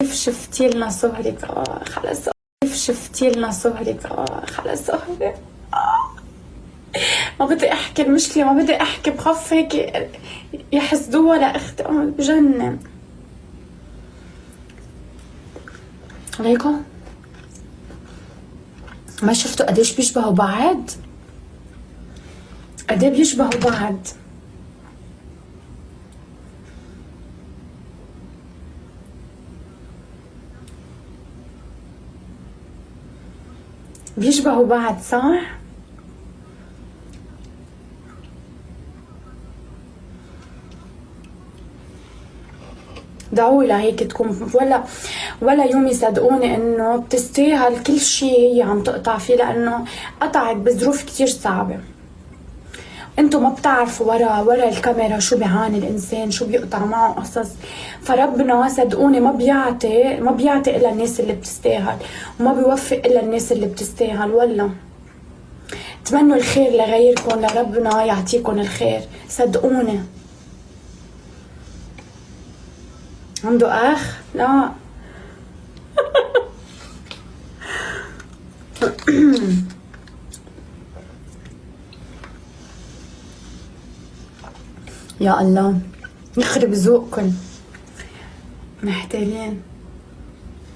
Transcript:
كيف شفتي لنا صهرك؟ خلص. كيف شفتي لنا صهرك؟ خلص صهري. ما بدي احكي، المشكلة ما بدي احكي، بخاف هيك يحسدوها لاختي. بجنن. عليكم ما شفتوا قديش بيشبهوا بعض؟ قديه بيشبهوا بعض. بيشبهوا بعض صح؟ دعوا لهيك تكون ولا يوم يصدقوني انه بتستاهل كل شيء هي عم تقطع فيه، لانه قطعت بظروف كتير صعبة. انتو ما بتعرفوا ورا الكاميرا شو بيعاني الانسان، شو بيقطع معه قصص. فربنا صدقوني ما بيعطي الا الناس اللي بتستاهل، وما بيوفق الا الناس اللي بتستاهل. والله تمنوا الخير لغيركم، لربنا يعطيكم الخير، صدقوني. عنده اخ؟ لا. يا الله يخرب ذوقكم، محتارين.